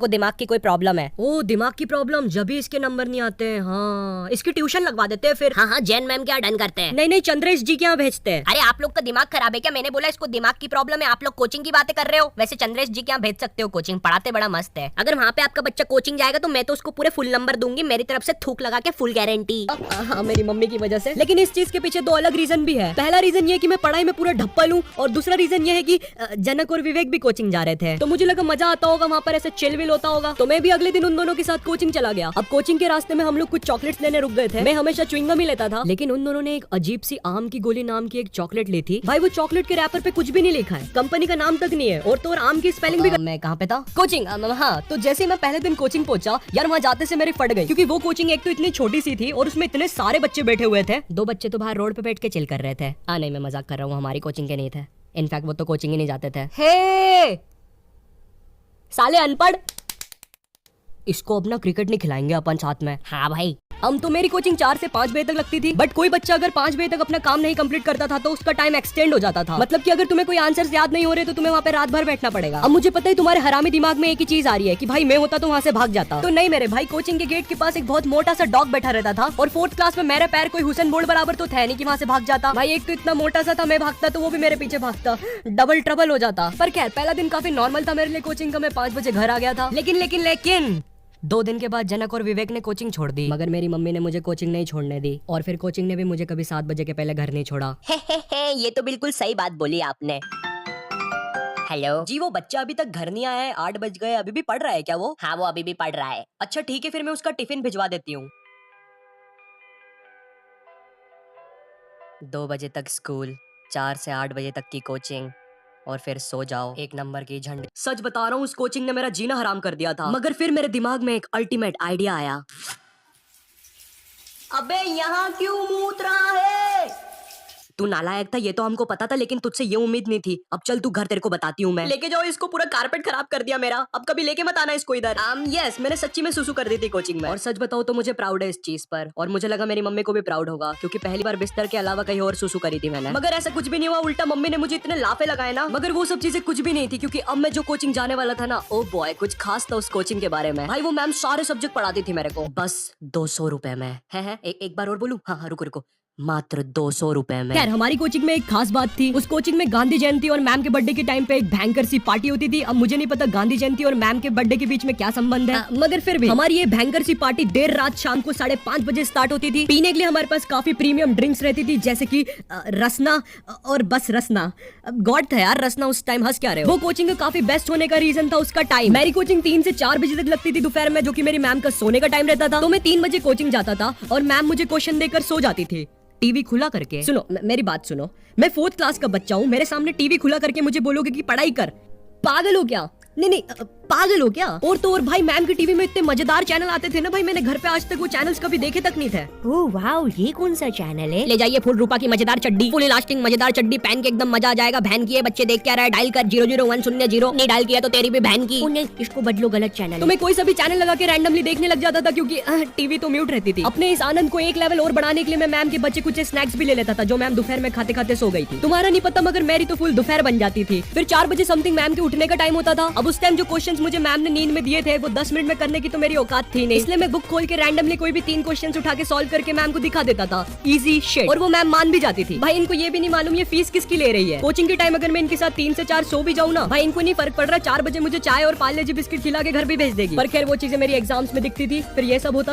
को दिमाग की कोई प्रॉब्लम है। ओ दिमाग की प्रॉब्लम, जब भी इसके नंबर नहीं आते हैं। हाँ इसकी ट्यूशन लगवा देते हैं फिर। हाँ जैन मैम क्या डन करते हैं। नहीं चंद्रेश जी के यहाँ भेजते हैं। अरे आप लोग का दिमाग खराब है क्या? मैंने बोला इसको दिमाग की प्रॉब्लम है, आप लोग कोचिंग की बातें कर रहे हो। वैसे चंद्रेश जी के यहाँ भेज सकते हो, कोचिंग पढ़ाते बड़ा मस्त है। अगर वहाँ पे आपका बच्चा कोचिंग जाएगा तो मैं तो उसको पूरे फुल नंबर दूंगी, मेरी तरफ से थूक लगा के फुल गारंटी। हाँ मेरी मम्मी की वजह से। लेकिन इस चीज के पीछे दो अलग रीजन भी है। पहला रीजन ये कि मैं पढ़ाई में पूरा ढप्पल हूँ, और दूसरा रीजन ये है कि जनक और विवेक भी कोचिंग जा रहे थे, तो मुझे लगा मजा आता होगा वहाँ पर, ऐसे चिल विल होता होगा। तो मैं भी अगले दिन उन दोनों के साथ कोचिंग चला गया। अब कोचिंग के रास्ते में हम लोग कुछ चॉकलेट्स लेने रुक गए थे। मैं हमेशा च्युइंगम ही लेता था, लेकिन उन दोनों ने एक अजीब सी आम की गोली नाम की एक चॉकलेट ली थी। भाई वो चॉकलेट के रैपर पे कुछ भी नहीं लिखा है, कंपनी का नाम तक नहीं है, और तो और आम की स्पेलिंग भी। मैं कहाँ पे था? कोचिंग। हाँ तो जैसे ही मैं पहले दिन कोचिंग पहुंचा यार, वहाँ जाते से मेरी फट गई, क्योंकि वो कोचिंग एक तो इतनी छोटी सी थी और उसमें इतने सारे बच्चे बैठे हुए थे। दो बच्चे तो बाहर रोड पे बैठ के चिल कर रहे थे। नहीं मैं मजाक कर रहा हूँ, हमारी कोचिंग के नहीं थे। इनफैक्ट वो तो कोचिंग ही नहीं जाते थे। हे साले अनपढ़, इसको अपना क्रिकेट नहीं खिलाएंगे अपन साथ में? हाँ भाई। हम तो मेरी कोचिंग 4 से 5 बजे तक लगती थी, बट कोई बच्चा अगर 5 बजे तक अपना काम नहीं कंप्लीट करता था तो उसका टाइम एक्सटेंड हो जाता था। मतलब कि अगर तुम्हें कोई आंसर्स याद नहीं हो रहे तो तुम्हें वहाँ पे रात भर बैठना पड़ेगा। अब मुझे पता है तुम्हारे हरामी दिमाग में एक ही चीज आ रही है कि भाई मैं होता तो वहाँ से भाग जाता। तो नहीं मेरे भाई, कोचिंग के गेट के पास एक बहुत मोटा सा डॉग बैठा रहता था, और 4th क्लास में मेरे पैर कोई हुसैन बोल्ट बराबर तो था नहीं कि वहाँ से भाग जाता। भाई एक तो इतना मोटा सा था, मैं भागता तो वो भी मेरे पीछे भागता, डबल ट्रबल हो जाता। पर खैर पहला दिन काफी नॉर्मल था मेरे लिए कोचिंग का। मैं 5 बजे घर आ गया था। लेकिन 2 दिन के बाद जनक और विवेक ने कोचिंग छोड़ दी, मगर मेरी मम्मी ने मुझे कोचिंग नहीं छोड़ने दी, और फिर कोचिंग ने भी मुझे कभी 7 बजे के पहले घर नहीं छोड़ा। ये तो बिल्कुल सही बात बोली आपने। हेलो जी, वो बच्चा अभी तक घर नहीं आया है, 8 बज गए, अभी भी पढ़ रहा है क्या वो? हाँ वो अभी भी पढ़ रहा है। अच्छा ठीक है, फिर मैं उसका टिफिन भिजवा देती हूँ। 2 बजे तक स्कूल, 4 से 8 बजे तक की कोचिंग, और फिर सो जाओ। 1 नंबर की झंड। सच बता रहा हूँ, उस कोचिंग ने मेरा जीना हराम कर दिया था। मगर फिर मेरे दिमाग में एक अल्टीमेट आइडिया आया। अबे यहाँ क्यों मूत रहा है? तू नालायक था ये तो हमको पता था, लेकिन तुझसे ये उम्मीद नहीं थी। अब चल तू घर, तेरे को बताती हूँ मैं। लेके जाओ इसको, पूरा कारपेट खराब कर दिया मेरा। अब कभी लेके मत आना इसको इधर। यस, मैंने सच्ची में सुसु कर दी थी कोचिंग में, और सच बताओ तो मुझे प्राउड है इस चीज पर, और मुझे लगा मेरी मम्मी को भी प्राउड होगा, क्योंकि पहली बार बिस्तर के अलावा कहीं और सुसु करी थी मैंने। मगर ऐसा कुछ भी नहीं हुआ, उल्टा मम्मी ने मुझे इतने लाफे लगाए ना। मगर वो सब चीजें कुछ भी नहीं थी, क्योंकि अब मैं जो कोचिंग जाने वाला था ना, ओ बॉय कुछ खास था उस कोचिंग के बारे में। भाई वो मैम सारे सब्जेक्ट पढ़ाती थी मेरे को, बस 200 रुपए में। है एक बार और बोलूं? हाँ रुको, मात्र 200 रुपए में। यार हमारी कोचिंग में एक खास बात थी, उस कोचिंग में गांधी जयंती और मैम के बर्थडे के टाइम पे एक भयंकर सी पार्टी होती थी। अब मुझे नहीं पता गांधी जयंती और मैम के बर्थडे के बीच में क्या संबंध है, मगर फिर भी हमारी ये भयंकर सी पार्टी देर रात शाम को 5:30 बजे स्टार्ट होती थी। पीने के लिए हमारे पास काफी प्रीमियम ड्रिंक्स रहती थी, जैसे की रसना, और बस रसना गॉड था यार रसना उस टाइम। हंस क्या रहे हो? वो कोचिंग का काफी बेस्ट होने का रीजन था उसका टाइम। मेरी कोचिंग 3 से 4 बजे तक लगती थी दोपहर में, जो की मेरी मैम का सोने का टाइम रहता था। तो मैं 3 बजे कोचिंग जाता था और मैम मुझे क्वेश्चन देकर सो जाती थी, टीवी खुला करके। सुनो मेरी बात सुनो, मैं 4th क्लास का बच्चा हूँ, मेरे सामने टीवी खुला करके मुझे बोलोगे कि पढ़ाई कर? पागल हो क्या? नहीं पागल हो क्या? और तो और भाई मैम की टीवी में इतने मजेदार चैनल आते थे ना भाई, मैंने घर पे आज तक वो चैनल्स कभी देखे तक नहीं थे। ओह वाओ, ये कौन सा चैनल है? ले जाइए फुल रूपा की मजेदार चड्डी, फुल इलास्टिक मजेदार चड्डी पहन के एकदम मजा आ जाएगा। बहन की है, बच्चे देख क्या रहा है, डायल कर 00100। नहीं डायल किया तो तेरी भी बहन की। नहीं इसको बदलो, गलत चैनल। तो मैं कोई सा भी चैनल लगा के रैंडमली देखने लग जाता था, क्योंकि टीवी तो म्यूट रहती थी। अपने इस आनंद को एक लेवल और बढ़ाने के लिए मैं मैम के बच्चे कुछ स्नैक्स भी ले लेता था, जो मैम दोपहर में खाते खाते सो गई थी। तुम्हारा नहीं पता, मगर मेरी तो फुल दोपहर बन जाती थी। फिर 4 बजे समथिंग मैम के उठने का टाइम होता था। अब उस टाइम जो क्वेश्चंस मुझे मैम ने नींद में दिए थे वो 10 मिनट में करने की तो मेरी औकात थी नहीं, इसलिए मैं बुक खोल के रैंडमली कोई भी 3 क्वेश्चंस उठा के सॉल्व करके मैम को दिखा देता था। Easy shit. और वो मैम मान भी जाती थी। भाई इनको ये भी नहीं मालूम ये फीस किसकी ले रही है। कोचिंग के टाइम अगर मैं इनके साथ 3 से 4 सो भी जाऊँ ना, भाई इनको नहीं फर्क पड़ रहा, 4 बजे मुझे चाय और पार्ले जी बिस्किट खिला के घर भी भेज देगी। पर खैर वो चीजें मेरी एग्जाम्स में दिखती थी। फिर ये सब होता